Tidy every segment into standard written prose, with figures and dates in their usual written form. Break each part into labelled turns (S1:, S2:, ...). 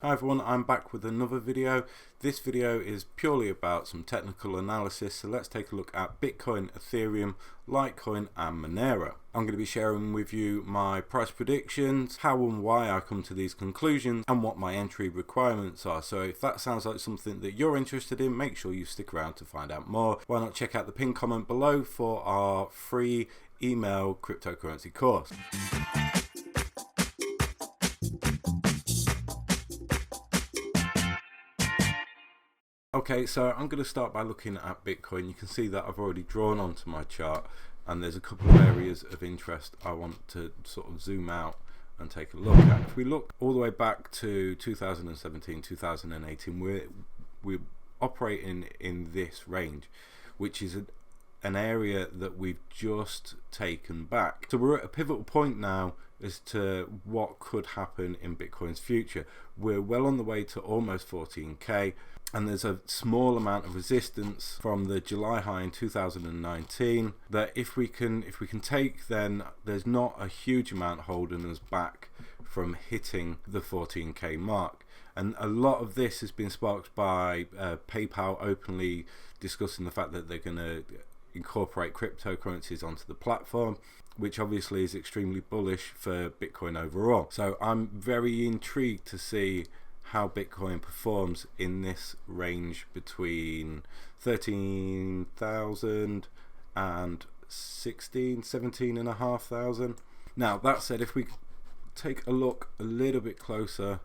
S1: Hi everyone, I'm back with another video. This video is purely about some technical analysis, so let's take a look at Bitcoin, Ethereum, Litecoin and Monero. I'm going to be sharing with you my price predictions, how and why I come to these conclusions, and what my entry requirements are. So if that sounds like something that you're interested in, make sure you stick around to find out more. Why not check out the pinned comment below for our free email cryptocurrency course. Okay, so I'm going to start by looking at Bitcoin. You can see that I've already drawn onto my chart and there's a couple of areas of interest I want to sort of zoom out and take a look at. If we look all the way back to 2017, 2018, we're operating in this range, which is an area that we've just taken back. So we're at a pivotal point now as to what could happen in Bitcoin's future. We're well on the way to almost 14k, and there's a small amount of resistance from the July high in 2019 that if we can take, then there's not a huge amount holding us back from hitting the 14k mark. And a lot of this has been sparked by PayPal openly discussing the fact that they're going to incorporate cryptocurrencies onto the platform, which obviously is extremely bullish for Bitcoin overall. So I'm very intrigued to see how Bitcoin performs in this range between 13,000 and 17,500. Now that said, if we take a look a little bit closer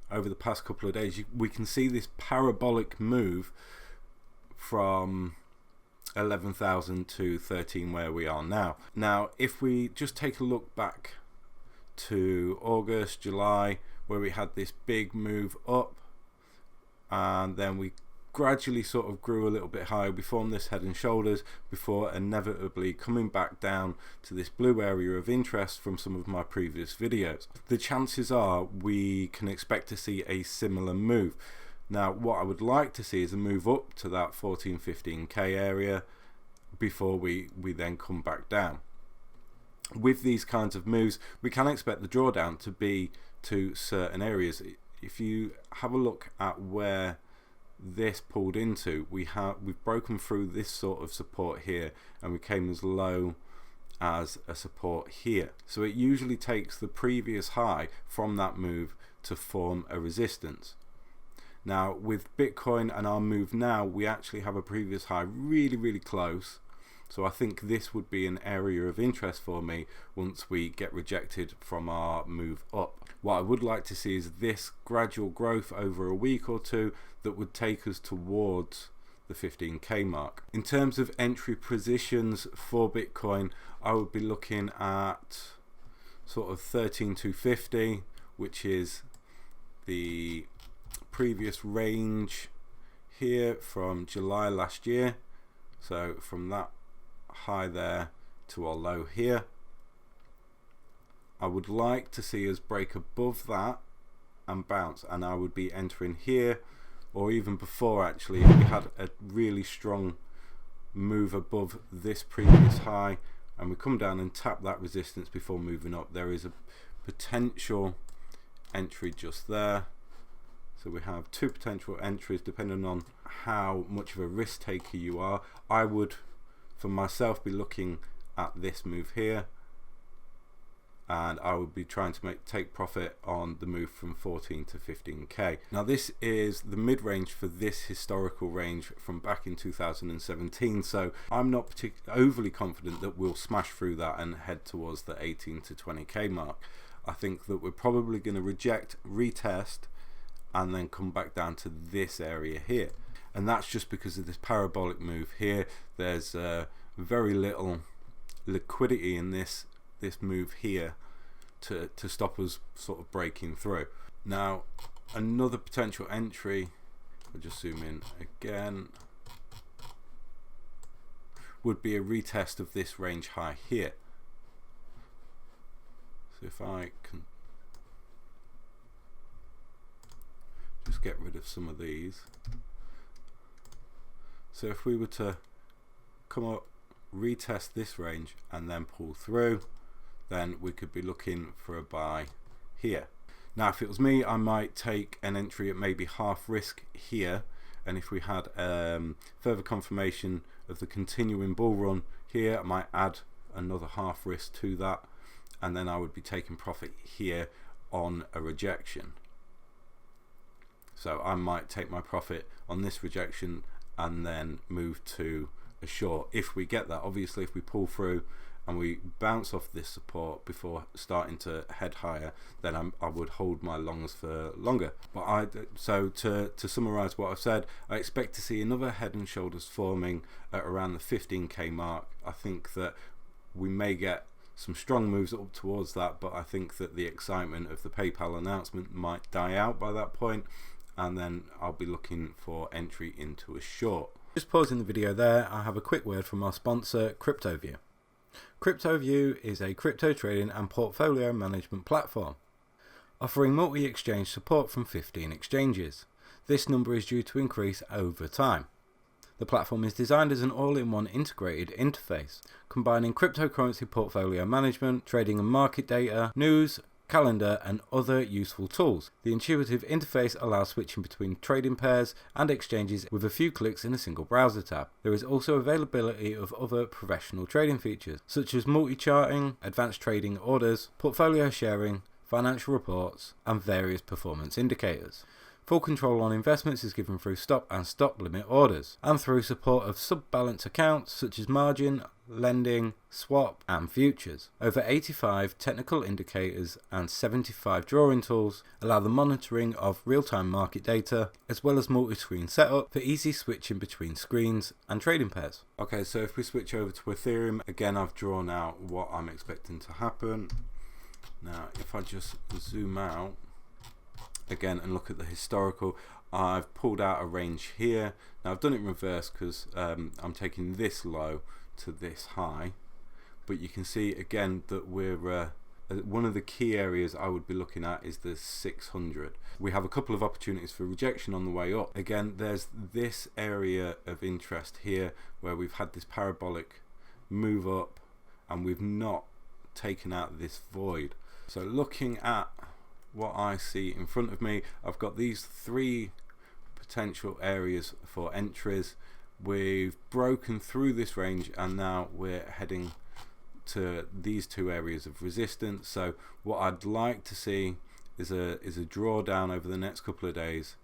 S1: over the past couple of days, we can see this parabolic move from 11,000 to 13 where we are now. Now if we just take a look back to August, July, where we had this big move up and then we gradually sort of grew a little bit higher. We formed this head and shoulders before inevitably coming back down to this blue area of interest from some of my previous videos. The chances are we can expect to see a similar move. Now what I would like to see is a move up to that 14-15k area before we then come back down. With these kinds of moves, we can expect the drawdown to be to certain areas. If you have a look at where this pulled into, we've broken through this sort of support here and we came as low as a support here. So it usually takes the previous high from that move to form a resistance. Now with Bitcoin and our move now, we actually have a previous high really close. So I think this would be an area of interest for me once we get rejected from our move up. What I would like to see is this gradual growth over a week or two that would take us towards the 15k mark. In terms of entry positions for Bitcoin, I would be looking at sort of 13,250, which is the previous range here from July last year. So from that high there to our low here, I would like to see us break above that and bounce, and I would be entering here or even before actually if we had a really strong move above this previous high and we come down and tap that resistance before moving up. There is a potential entry just there. So we have two potential entries depending on how much of a risk taker you are. I would for myself be looking at this move here, and I would be trying to take profit on the move from 14 to 15k. Now this is the mid-range for this historical range from back in 2017, so I'm not overly confident that we'll smash through that and head towards the 18 to 20k mark. I think that we're probably going to reject, retest, and then come back down to this area here, and that's just because of this parabolic move here. There's very little liquidity in this move here to stop us sort of breaking through. Now another potential entry, I'll just zoom in again, would be a retest of this range high here. So if I can just get rid of some of these. So if we were to come up, retest this range and then pull through, then we could be looking for a buy here. Now if it was me, I might take an entry at maybe half risk here, and if we had further confirmation of the continuing bull run here, I might add another half risk to that, and then I would be taking profit here on a rejection. So I might take my profit on this rejection and then move to a short if we get that. Obviously if we pull through and we bounce off this support before starting to head higher, then I would hold my longs for longer. But so to summarize what I've said, I expect to see another head and shoulders forming at around the 15k mark. I think that we may get some strong moves up towards that, but I think that the excitement of the PayPal announcement might die out by that point, and then I'll be looking for entry into a short. Just pausing the video there, I have a quick word from our sponsor, CryptoView. CryptoView is a crypto trading and portfolio management platform, offering multi-exchange support from 15 exchanges. This number is due to increase over time. The platform is designed as an all-in-one integrated interface, combining cryptocurrency portfolio management, trading and market data, news, calendar and other useful tools. The intuitive interface allows switching between trading pairs and exchanges with a few clicks in a single browser tab. There is also availability of other professional trading features, such as multi-charting, advanced trading orders, portfolio sharing, financial reports, and various performance indicators. Full control on investments is given through stop and stop limit orders, and through support of sub-balance accounts such as margin, lending, swap, and futures. Over 85 technical indicators and 75 drawing tools allow the monitoring of real-time market data, as well as multi-screen setup for easy switching between screens and trading pairs. Okay, so if we switch over to Ethereum, again I've drawn out what I'm expecting to happen. Now if I just zoom out again and look at the historical, I've pulled out a range here. Now I've done it in reverse because I'm taking this low to this high, but you can see again that we're one of the key areas I would be looking at is the 600. We have a couple of opportunities for rejection on the way up. Again, there's this area of interest here where we've had this parabolic move up and we've not taken out this void. So looking at what I see in front of me, I've got these three potential areas for entries. We've broken through this range and now we're heading to these two areas of resistance. So what I'd like to see is a drawdown over the next couple of days,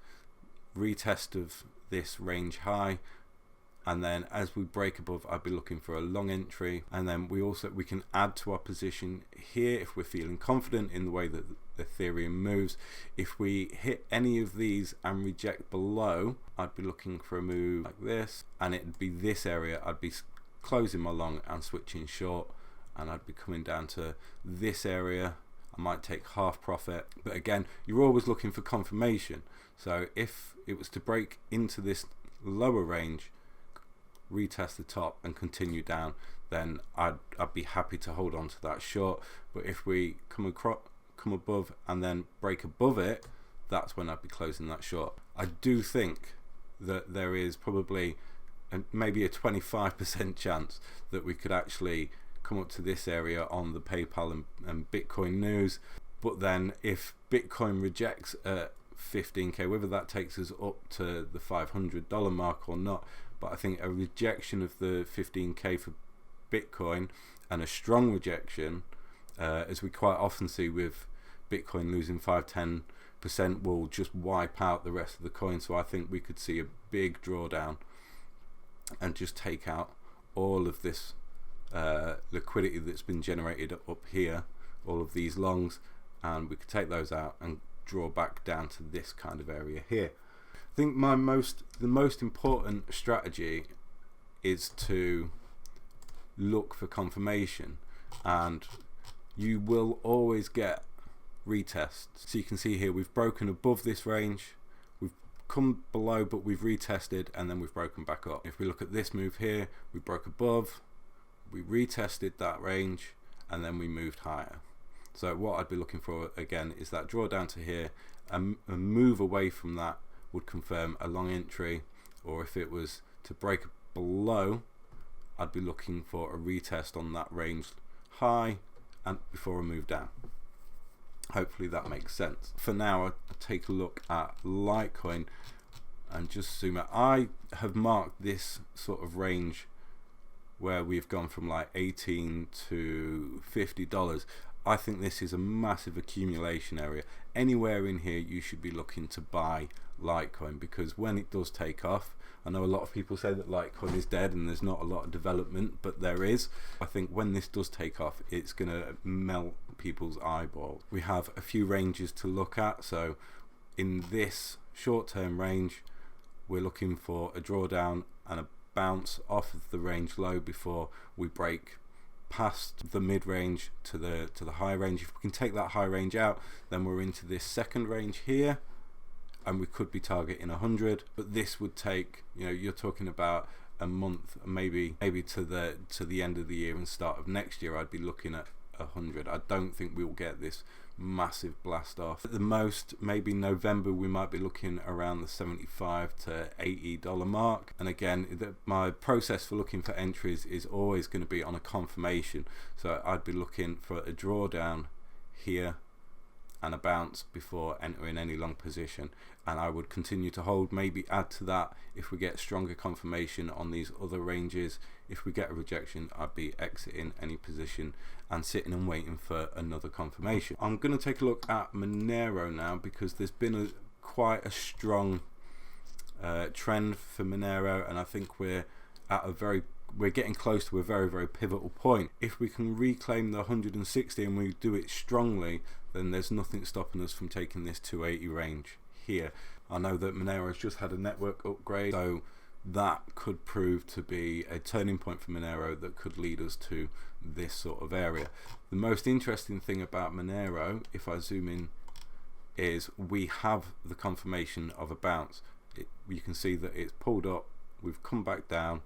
S1: retest of this range high, and then as we break above, I'd be looking for a long entry. And then we can add to our position here if we're feeling confident in the way that Ethereum moves. If we hit any of these and reject below, I'd be looking for a move like this, and it'd be this area I'd be closing my long and switching short, and I'd be coming down to this area. I might take half profit, but again, you're always looking for confirmation. So if it was to break into this lower range, retest the top and continue down, then I'd be happy to hold on to that short. But if we come above and then break above it, that's when I'd be closing that short. I do think that there is probably maybe a 25% chance that we could actually come up to this area on the PayPal and Bitcoin news. But then if Bitcoin rejects at 15k, whether that takes us up to the $500 mark or not, but I think a rejection of the 15k for Bitcoin and a strong rejection, as we quite often see with Bitcoin losing 5-10%, will just wipe out the rest of the coin. So I think we could see a big drawdown and just take out all of this liquidity that's been generated up here, all of these longs, and we could take those out and draw back down to this kind of area here. I think the most important strategy is to look for confirmation, and you will always get retests. So you can see here we've broken above this range, we've come below, but we've retested and then we've broken back up. If we look at this move here, we broke above, we retested that range, and then we moved higher. So what I'd be looking for again is that drawdown to here, and a move away from that would confirm a long entry, or if it was to break below, I'd be looking for a retest on that range high and before a move down. Hopefully that makes sense. For now, I'll take a look at Litecoin and just zoom out. I have marked this sort of range where we've gone from like $18 to $50. I think this is a massive accumulation area. Anywhere in here you should be looking to buy Litecoin, because when it does take off, I know a lot of people say that Litecoin is dead and there's not a lot of development, but there is. I think when this does take off, it's going to melt people's eyeballs. We have a few ranges to look at. So in this short-term range, we're looking for a drawdown and a bounce off of the range low before we break past the mid-range to the high range. If we can take that high range out, then we're into this second range here, and we could be targeting 100. But this would take, you know, you're talking about a month, maybe to the end of the year and start of next year. I'd be looking at 100. I don't think we'll get this massive blast off. At the most, maybe November, we might be looking around the $75 to $80 mark. And again, my process for looking for entries is always going to be on a confirmation. So I'd be looking for a drawdown here and a bounce before entering any long position, and I would continue to hold, maybe add to that if we get stronger confirmation on these other ranges. If we get a rejection, I'd be exiting any position and sitting and waiting for another confirmation. I'm going to take a look at Monero now, because there's been quite a strong trend for Monero, and I think we're getting close to a very pivotal point. If we can reclaim the 160 and we do it strongly, then there's nothing stopping us from taking this 280 range here. I know that Monero has just had a network upgrade, so that could prove to be a turning point for Monero that could lead us to this sort of area. The most interesting thing about Monero, if I zoom in, is we have the confirmation of a bounce. You can see that it's pulled up, we've come back down,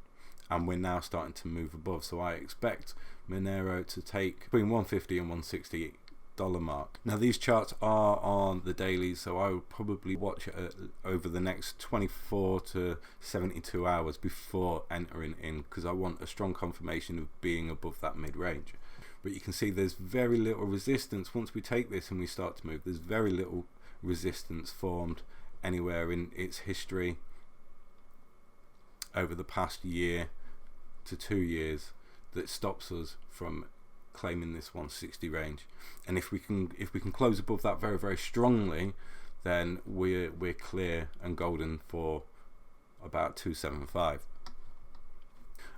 S1: and we're now starting to move above. So I expect Monero to take between 150 and 160 mark. Now these charts are on the dailies, so I would probably watch it over the next 24 to 72 hours before entering in, because I want a strong confirmation of being above that mid-range. But you can see there's very little resistance. Once we take this and we start to move, there's very little resistance formed anywhere in its history over the past year to 2 years that stops us from claiming this 160 range. And if we can close above that very strongly, then we're clear and golden for about 275.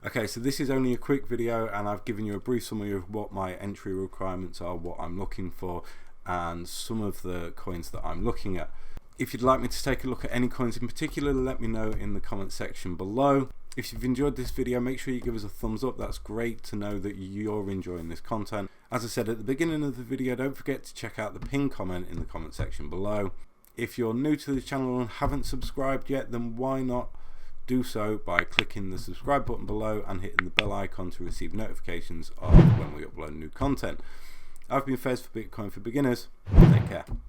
S1: Okay, so this is only a quick video, and I've given you a brief summary of what my entry requirements are, what I'm looking for, and some of the coins that I'm looking at. If you'd like me to take a look at any coins in particular, let me know in the comment section below. If you've enjoyed this video, make sure you give us a thumbs up. That's great to know that you're enjoying this content. As I said at the beginning of the video, don't forget to check out the pinned comment in the comment section below. If you're new to the channel and haven't subscribed yet, then why not do so by clicking the subscribe button below and hitting the bell icon to receive notifications of when we upload new content. I've been Fez for Bitcoin for Beginners. Take care.